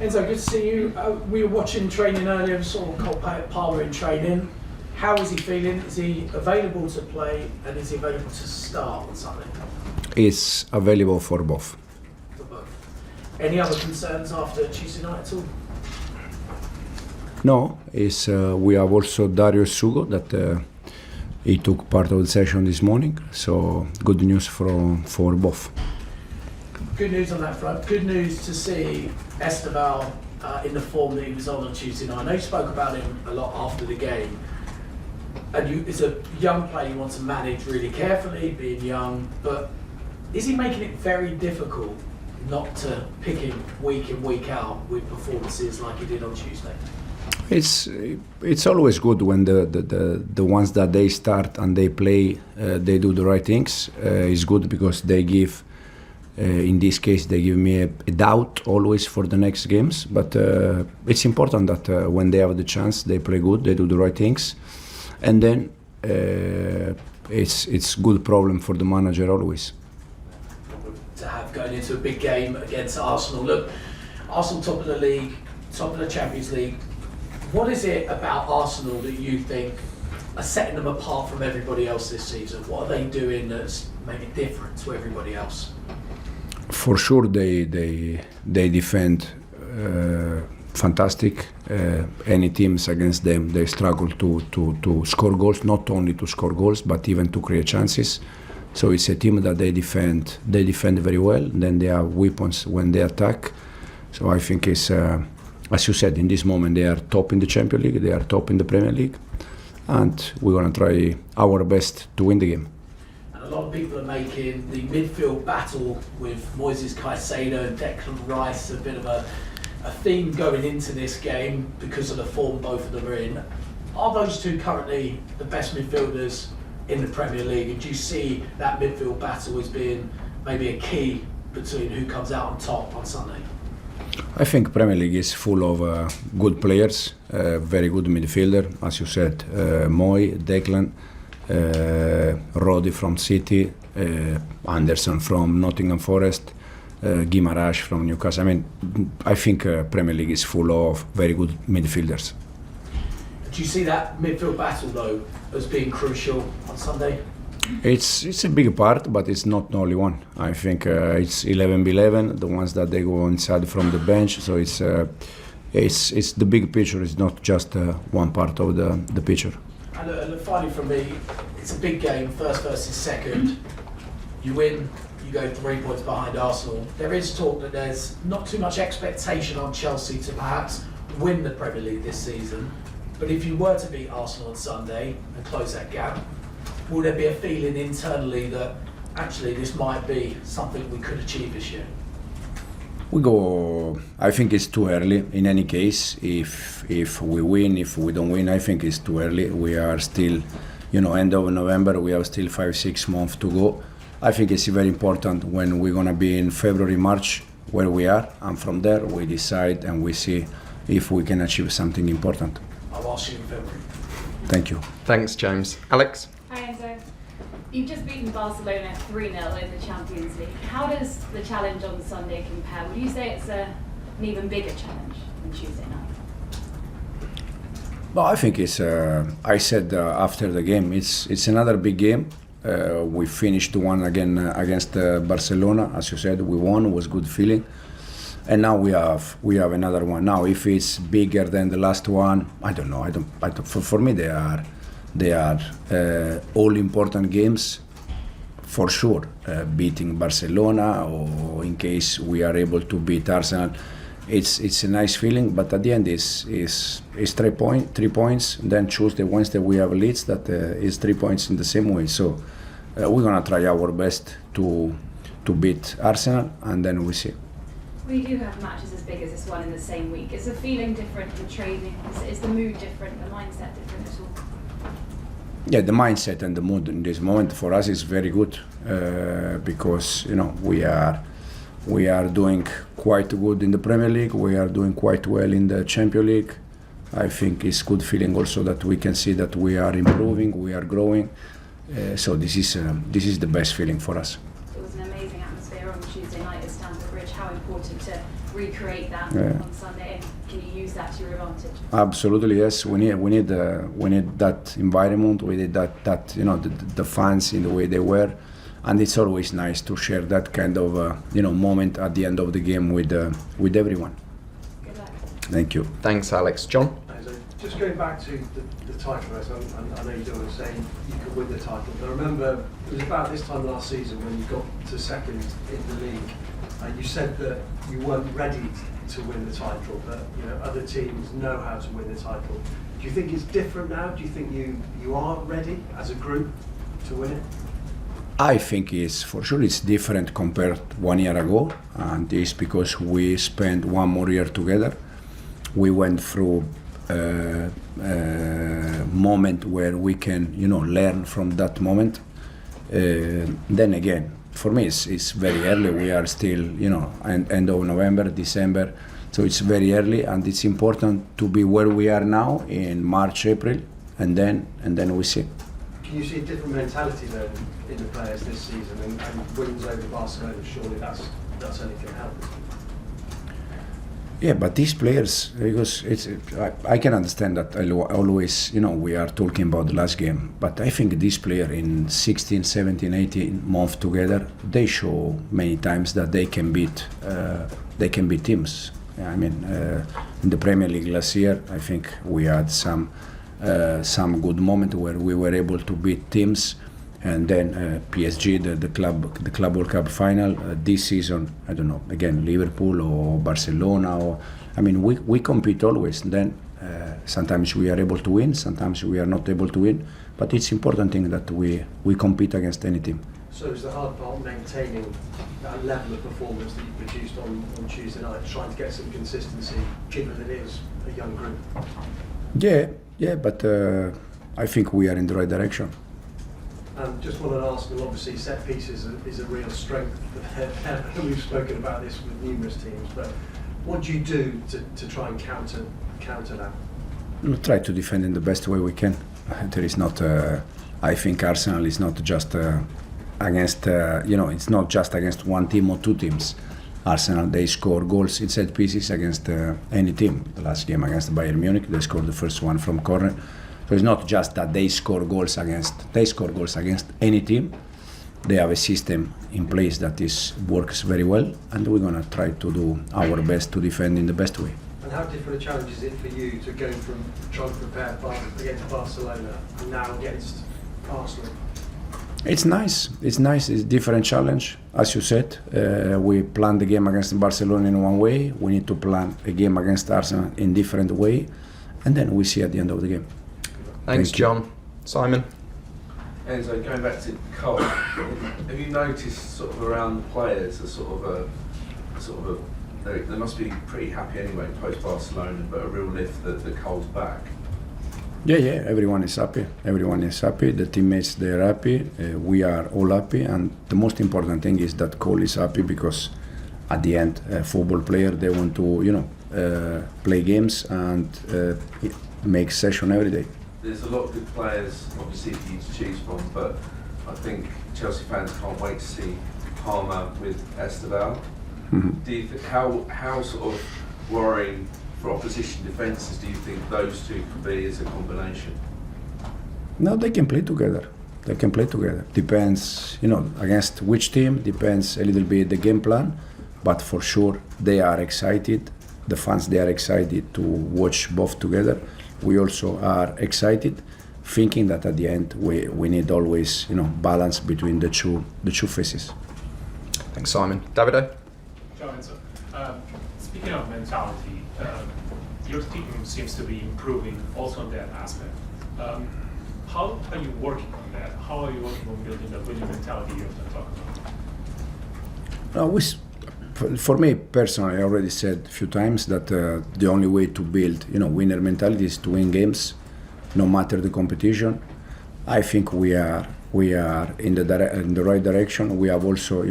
Enzo, good to see you. We were watching training earlier, saw Cole Palmer in training. How is he feeling? Is he available to play, and is he available to start on Sunday? He's available for both. For both. Any other concerns after Tuesday night at all? No, we have also Dario Sugo that he took part of the session this morning, so good news for both. Good news on that front. Good news to see Esteval in the form that he was on Tuesday night. I know you spoke about him a lot after the game. And it's a young player you want to manage really carefully, being young, but is he making it very difficult not to pick him week in, week out with performances like he did on Tuesday? It's always good when the ones that they start and they play, they do the right things. It's good because they give, in this case, they give me a doubt always for the next games. But it's important that when they have the chance, they play good, they do the right things. And then it's good problem for the manager always. To have going into a big game against Arsenal. Look, Arsenal top of the league, top of the Champions League. What is it about Arsenal that you think are setting them apart from everybody else this season? What are they doing that's maybe different to everybody else? For sure, they defend fantastic. Any teams against them, they struggle to score goals, not only to score goals, but even to create chances. So it's a team that they defend very well. Then they have weapons when they attack. So I think it's, as you said, in this moment they are top in the Champions League, they are top in the Premier League, and we're going to try our best to win the game. And a lot of people are making the midfield battle with Moises Caicedo and Declan Rice a bit of a theme going into this game because of the form both of them are in. Are those two currently the best midfielders in the Premier League? And do you see that midfield battle as being maybe a key between who comes out on top on Sunday? I think Premier League is full of good players, very good midfielder, as you said, Moy, Declan, Roddy from City, Anderson from Nottingham Forest, Guimaraes from Newcastle. I mean, I think Premier League is full of very good midfielders. Do you see that midfield battle though as being crucial on Sunday? It's a big part, but it's not the only one. I think it's 11-11, the ones that they go inside from the bench. So it's the big picture. It's not just one part of the picture. And finally, from me, it's a big game. First versus second. You win, you go 3 points behind Arsenal. There is talk that there's not too much expectation on Chelsea to perhaps win the Premier League this season. But if you were to beat Arsenal on Sunday and close that gap, will there be a feeling internally that actually this might be something we could achieve this year? I think it's too early. In any case, if we win, if we don't win, I think it's too early. We are still, end of November, we have still 5-6 months to go. I think it's very important when we're going to be in February, March, where we are. And from there, we decide and we see if we can achieve something important. I'll ask you in February. Thank you. Thanks, James. Alex? Hi Enzo. You've just beaten Barcelona 3-0 in the Champions League. How does the challenge on Sunday compare? Would you say it's an even bigger challenge than Tuesday night? Well, I think it's. I said after the game, it's another big game. We finished one again against Barcelona, as you said. We won. It was good feeling, and now we have another one. Now, if it's bigger than the last one, I don't know. I don't. For me, they are all important games, for sure. Beating Barcelona, or in case we are able to beat Arsenal, it's a nice feeling. But at the end, is 3 points. Then Tuesday, Wednesday we have Leeds that is 3 points in the same way. So we're gonna try our best to beat Arsenal, and then we see. We do have matches as big as this one in the same week. Is the feeling different? The training is the mood different? The mindset different at all? Yeah, the mindset and the mood in this moment for us is very good because we are doing quite good in the Premier League. We are doing quite well in the Champions League. I think it's good feeling also that we can see that we are improving, we are growing. So this is the best feeling for us. It was an amazing atmosphere on Tuesday night at Stamford Bridge. How important to recreate that on Sunday? use that to your advantage? Absolutely, yes. We need that environment. We need that the fans in the way they were, and it's always nice to share that kind of moment at the end of the game with everyone. Good luck. Thank you. Thanks, Alex. John? Just going back to the title race, I know you don't want to say you could win the title, but I remember it was about this time last season when you got to second in the league, and you said that you weren't ready to win the title, but other teams know how to win the title. Do you think it's different now? Do you think you are ready as a group to win it? I think it's different compared 1 year ago, and it's because we spent one more year together. We went through moment where we can learn from that moment. Then again, for me it's very early. We are still end of November, December, so it's very early, and it's important to be where we are now in March, April, and then we see. Can you see a different mentality then in the players this season, and wins over Barcelona? Surely that's only going to help. Yeah, but these players, because I can understand that always, we are talking about the last game, but I think these players in 16, 17, 18 months together, they show many times that they can beat teams. Yeah, I mean, in the Premier League last year, I think we had some good moment where we were able to beat teams. And then PSG, the Club World Cup final this season. I don't know, again Liverpool or Barcelona. We compete always. And then sometimes we are able to win, sometimes we are not able to win. But it's important thing that we compete against any team. So is the hard part maintaining that level of performance that you produced on Tuesday night, trying to get some consistency, given that it is a young group? Yeah, but I think we are in the right direction. Just want to ask, well, obviously set pieces is a real strength. We've spoken about this with numerous teams, but what do you do to try and counter that? We try to defend in the best way we can. There is not. I think Arsenal is not just against. It's not just against one team or two teams. Arsenal, they score goals in set pieces against any team. The last game against Bayern Munich, they scored the first one from corner. So it's not just that they score goals against any team. They have a system in place that works very well, and we're going to try to do our best to defend in the best way. And how different a challenge is it for you to go from trying to prepare against Barcelona and now against Arsenal? It's nice. It's a different challenge. As you said, we planned the game against Barcelona in one way. We need to plan a game against Arsenal in different way, and then we see at the end of the game. Thanks, John. Simon? Enzo, going back to Cole, have you noticed sort of around the players they must be pretty happy anyway post Barcelona, but a real lift that Cole's back? Yeah, everyone is happy. The teammates, they're happy. We are all happy, and the most important thing is that Cole is happy, because at the end, a football player, they want to play games and make session every day. There's a lot of good players, obviously, for you to choose from, but I think Chelsea fans can't wait to see Palmer with Esteval. Mm-hmm. Do you think how sort of worrying for opposition defences do you think those two could be as a combination? No, they can play together. Depends, against which team. Depends a little bit the game plan, but for sure they are excited. The fans, they are excited to watch both together. We also are excited, thinking that at the end we need always balance between the two faces. Thanks, Simon. Davido? John, speaking of mentality, your team seems to be improving also on that aspect. How are you working on that? How are you working on building the winning mentality you often talk about? For me personally, I already said a few times that the only way to build, winner mentality is to win games, no matter the competition. I think we are in the right direction. We have also,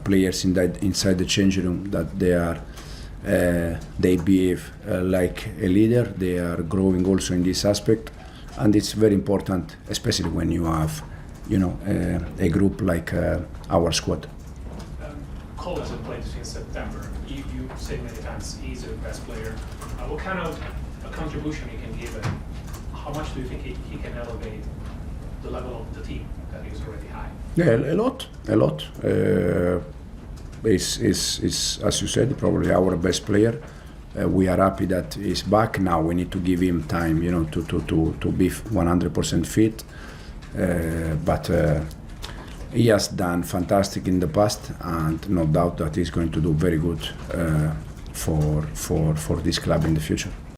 players inside the changing room that they behave like a leader. They are growing also in this aspect, and it's very important, especially when you have, a group like our squad. Cole hasn't played since September. You say many times he's the best player What kind of a contribution he can give, and how much do you think he can elevate the level of the team that is already high? Yeah, a lot. Is as you said, probably our best player. We are happy that he's back now. We need to give him time, to be 100% fit. But he has done fantastic in the past, and no doubt that he's going to do very good for this club in the future.